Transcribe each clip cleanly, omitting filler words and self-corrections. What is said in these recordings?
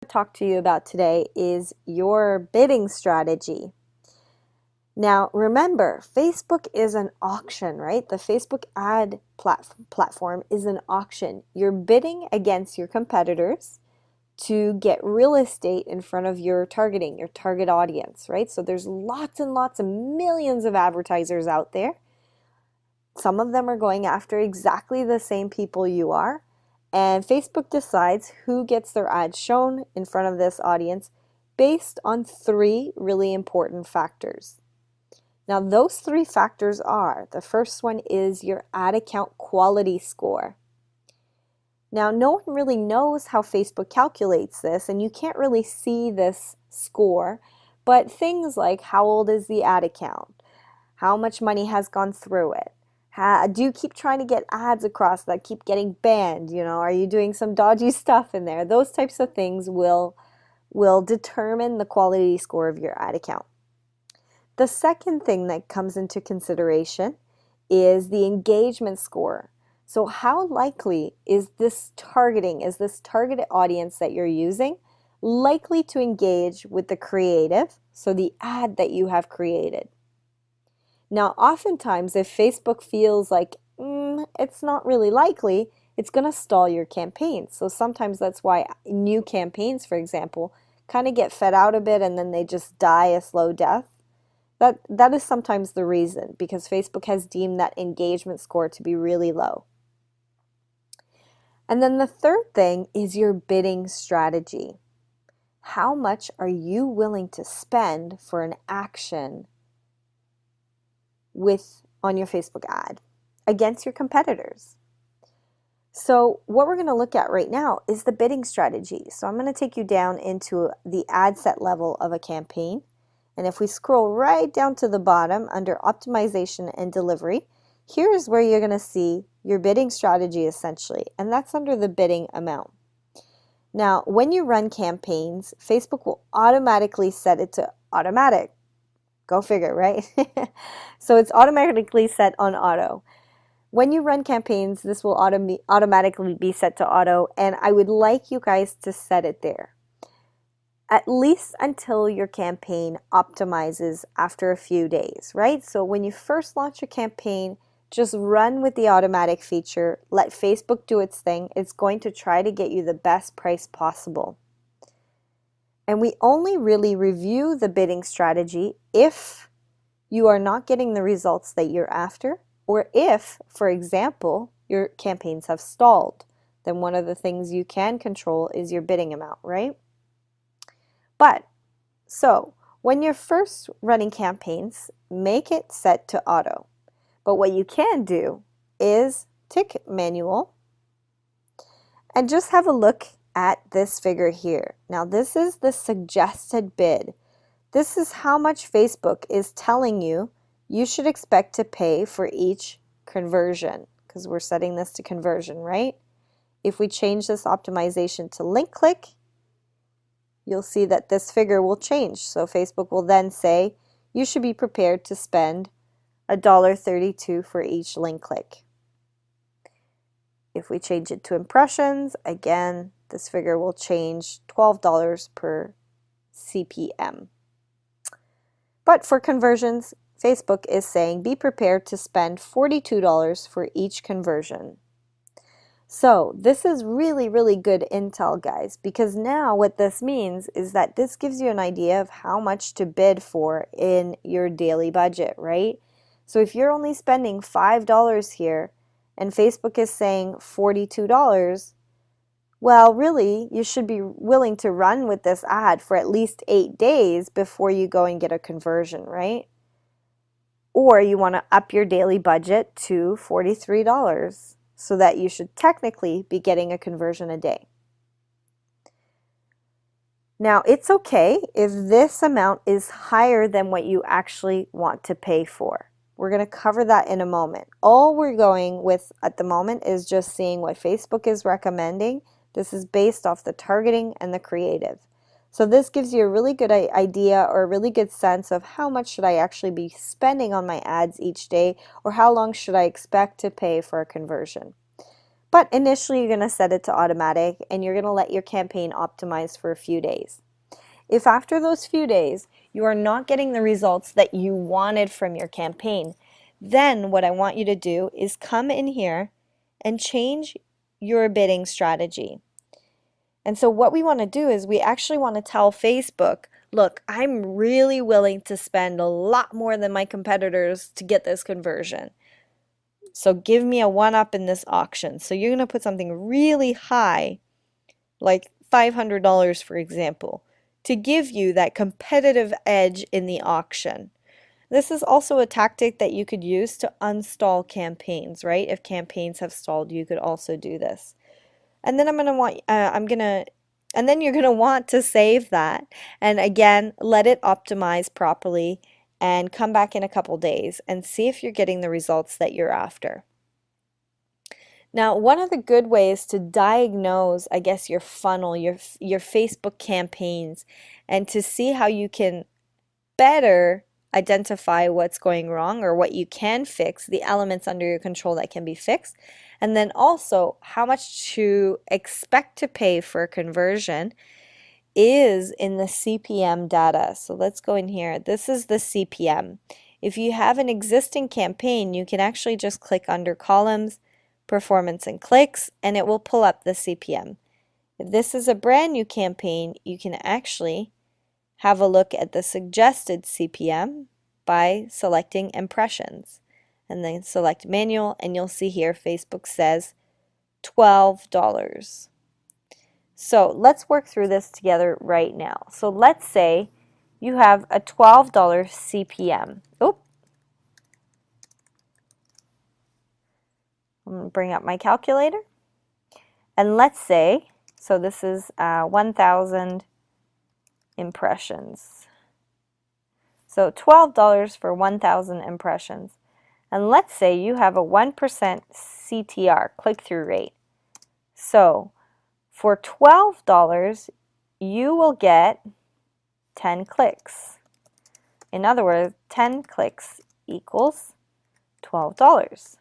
talk to you about today is your bidding strategy. Now, remember, Facebook is an auction, right? The Facebook ad platform is an auction. You're bidding against your competitors to get real estate in front of your target audience, right? So there's lots and lots of millions of advertisers out there. Some of them are going after exactly the same people you are. And Facebook decides who gets their ads shown in front of this audience based on three really important factors. Now, those three factors are, the first one is your ad account quality score. Now, no one really knows how Facebook calculates this, and you can't really see this score, but things like how old is the ad account, how much money has gone through it, do you keep trying to get ads across that keep getting banned? Are you doing some dodgy stuff in there? Those types of things will determine the quality score of your ad account. The second thing that comes into consideration is the engagement score. So how likely is this targeted audience that you're using likely to engage with the creative, so the ad that you have created? Now, oftentimes, if Facebook feels like it's not really likely, it's going to stall your campaigns. So sometimes that's why new campaigns, for example, kind of get fed out a bit and then they just die a slow death. That is sometimes the reason, because Facebook has deemed that engagement score to be really low. And then the third thing is your bidding strategy. How much are you willing to spend for an action on your Facebook ad against your competitors? So what we're going to look at right now is the bidding strategy. So I'm going to take you down into the ad set level of a campaign. And if we scroll right down to the bottom under optimization and delivery, here's where you're going to see your bidding strategy essentially, and that's under the bidding amount. Now, when you run campaigns, Facebook will automatically set it to automatic. Go figure, right? So it's automatically set on auto. When you run campaigns, this will automatically be set to auto, and I would like you guys to set it there, at least until your campaign optimizes after a few days, right? So when you first launch a campaign, just run with the automatic feature. Let Facebook do its thing. It's going to try to get you the best price possible. And we only really review the bidding strategy if you are not getting the results that you're after, or if, for example, your campaigns have stalled. Then one of the things you can control is your bidding amount, right? So when you're first running campaigns, make it set to auto. But what you can do is tick manual and just have a look at this figure here. Now, this is the suggested bid. This is how much Facebook is telling you you should expect to pay for each conversion, because we're setting this to conversion, right? If we change this optimization to link click, you'll see that this figure will change. So Facebook will then say you should be prepared to spend $1.32 for each link click. If we change it to impressions, again, this figure will change $12 per CPM. But for conversions, Facebook is saying be prepared to spend $42 for each conversion. So this is really, really good intel, guys, because now what this means is that this gives you an idea of how much to bid for in your daily budget, right? So if you're only spending $5 here and Facebook is saying $42, well, really, you should be willing to run with this ad for at least 8 days before you go and get a conversion, right? Or you want to up your daily budget to $43 so that you should technically be getting a conversion a day. Now, it's okay if this amount is higher than what you actually want to pay for. We're going to cover that in a moment. All we're going with at the moment is just seeing what Facebook is recommending. This is based off the targeting and the creative. So this gives you a really good idea or a really good sense of how much should I actually be spending on my ads each day, or how long should I expect to pay for a conversion. But initially you're going to set it to automatic and you're going to let your campaign optimize for a few days. If after those few days you are not getting the results that you wanted from your campaign, then what I want you to do is come in here and change your bidding strategy. And so what we want to do is we actually want to tell Facebook, look, I'm really willing to spend a lot more than my competitors to get this conversion. So give me a one-up in this auction. So you're going to put something really high, like $500, for example, to give you that competitive edge in the auction. This is also a tactic that you could use to unstall campaigns, right? If campaigns have stalled, you could also do this. And then and then you're gonna want to save that. And again, let it optimize properly and come back in a couple days and see if you're getting the results that you're after. Now, one of the good ways to diagnose, I guess, your funnel, your Facebook campaigns, and to see how you can better identify what's going wrong or what you can fix, the elements under your control that can be fixed, and then also how much to expect to pay for a conversion is in the CPM data. So let's go in here. This is the CPM. If you have an existing campaign, you can actually just click under columns, performance and clicks, and it will pull up the CPM. If this is a brand new campaign, you can actually have a look at the suggested CPM by selecting impressions and then select manual, and you'll see here Facebook says $12. So let's work through this together right now. So let's say you have a $12 CPM. Oop. I'm going to bring up my calculator. And let's say, so this is 1,000 impressions. So $12 for 1,000 impressions. And let's say you have a 1% CTR, click-through rate. So for $12, you will get 10 clicks. In other words, 10 clicks equals $12.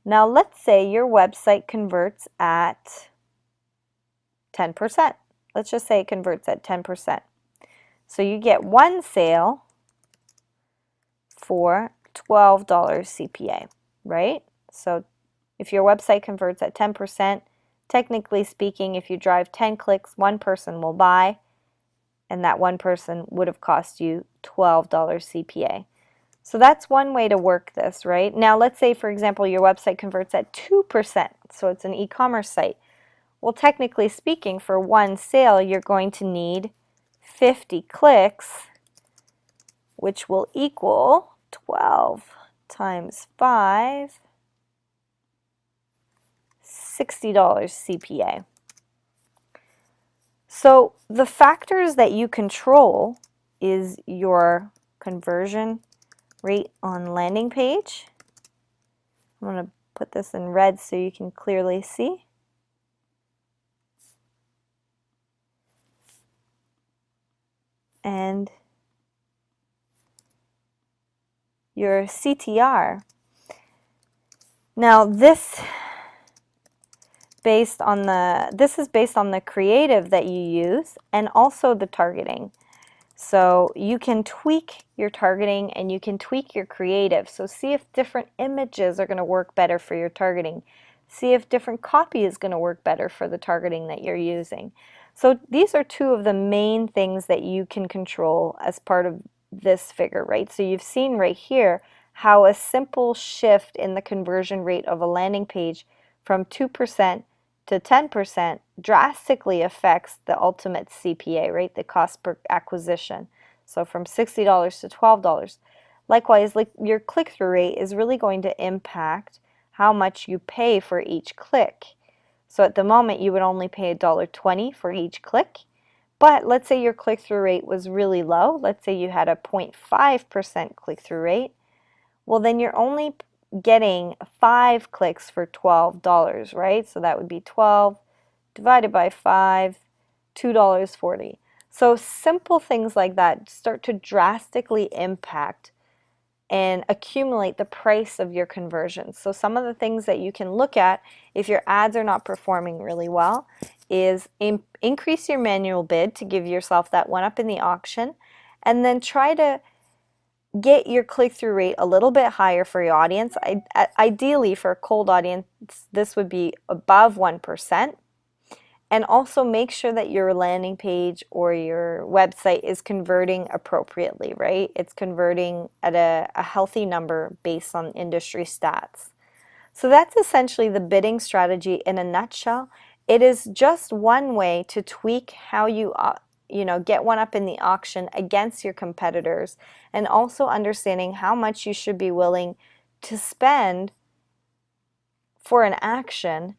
Now let's say your website converts at 10%. Let's just say it converts at 10%. So you get one sale for $12 CPA, right? So if your website converts at 10%, technically speaking, if you drive 10 clicks, one person will buy, and that one person would have cost you $12 CPA. So that's one way to work this, right? Now let's say, for example, your website converts at 2%, so it's an e-commerce site. Well, technically speaking, for one sale, you're going to need 50 clicks, which will equal 12 times 5, $60 CPA. So the factors that you control is your conversion rate on landing page. I'm going to put this in red so you can clearly see. And your CTR. Now this is based on the creative that you use and also the targeting. So you can tweak your targeting and you can tweak your creative. So see if different images are going to work better for your targeting. See if different copy is going to work better for the targeting that you're using. So these are two of the main things that you can control as part of this figure, right? So you've seen right here how a simple shift in the conversion rate of a landing page from 2% to 10% drastically affects the ultimate CPA, right? The cost per acquisition. So from $60 to $12. Likewise, like your click-through rate is really going to impact how much you pay for each click. So at the moment, you would only pay $1.20 for each click. But let's say your click-through rate was really low. Let's say you had a 0.5% click-through rate. Well, then you're only getting 5 clicks for $12, right? So that would be 12 divided by 5, $2.40. So simple things like that start to drastically impact and accumulate the price of your conversions. So some of the things that you can look at if your ads are not performing really well is increase your manual bid to give yourself that one up in the auction, and then try to get your click-through rate a little bit higher for your audience. Ideally, for a cold audience, this would be above 1%. And also make sure that your landing page or your website is converting appropriately, right? It's converting at a healthy number based on industry stats. So that's essentially the bidding strategy in a nutshell. It is just one way to tweak how you get one up in the auction against your competitors, and also understanding how much you should be willing to spend for an action,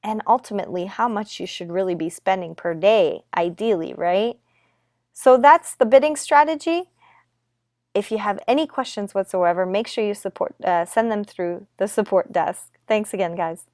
and ultimately how much you should really be spending per day, ideally, right? So that's the bidding strategy. If you have any questions whatsoever, make sure you send them through the support desk. Thanks again, guys.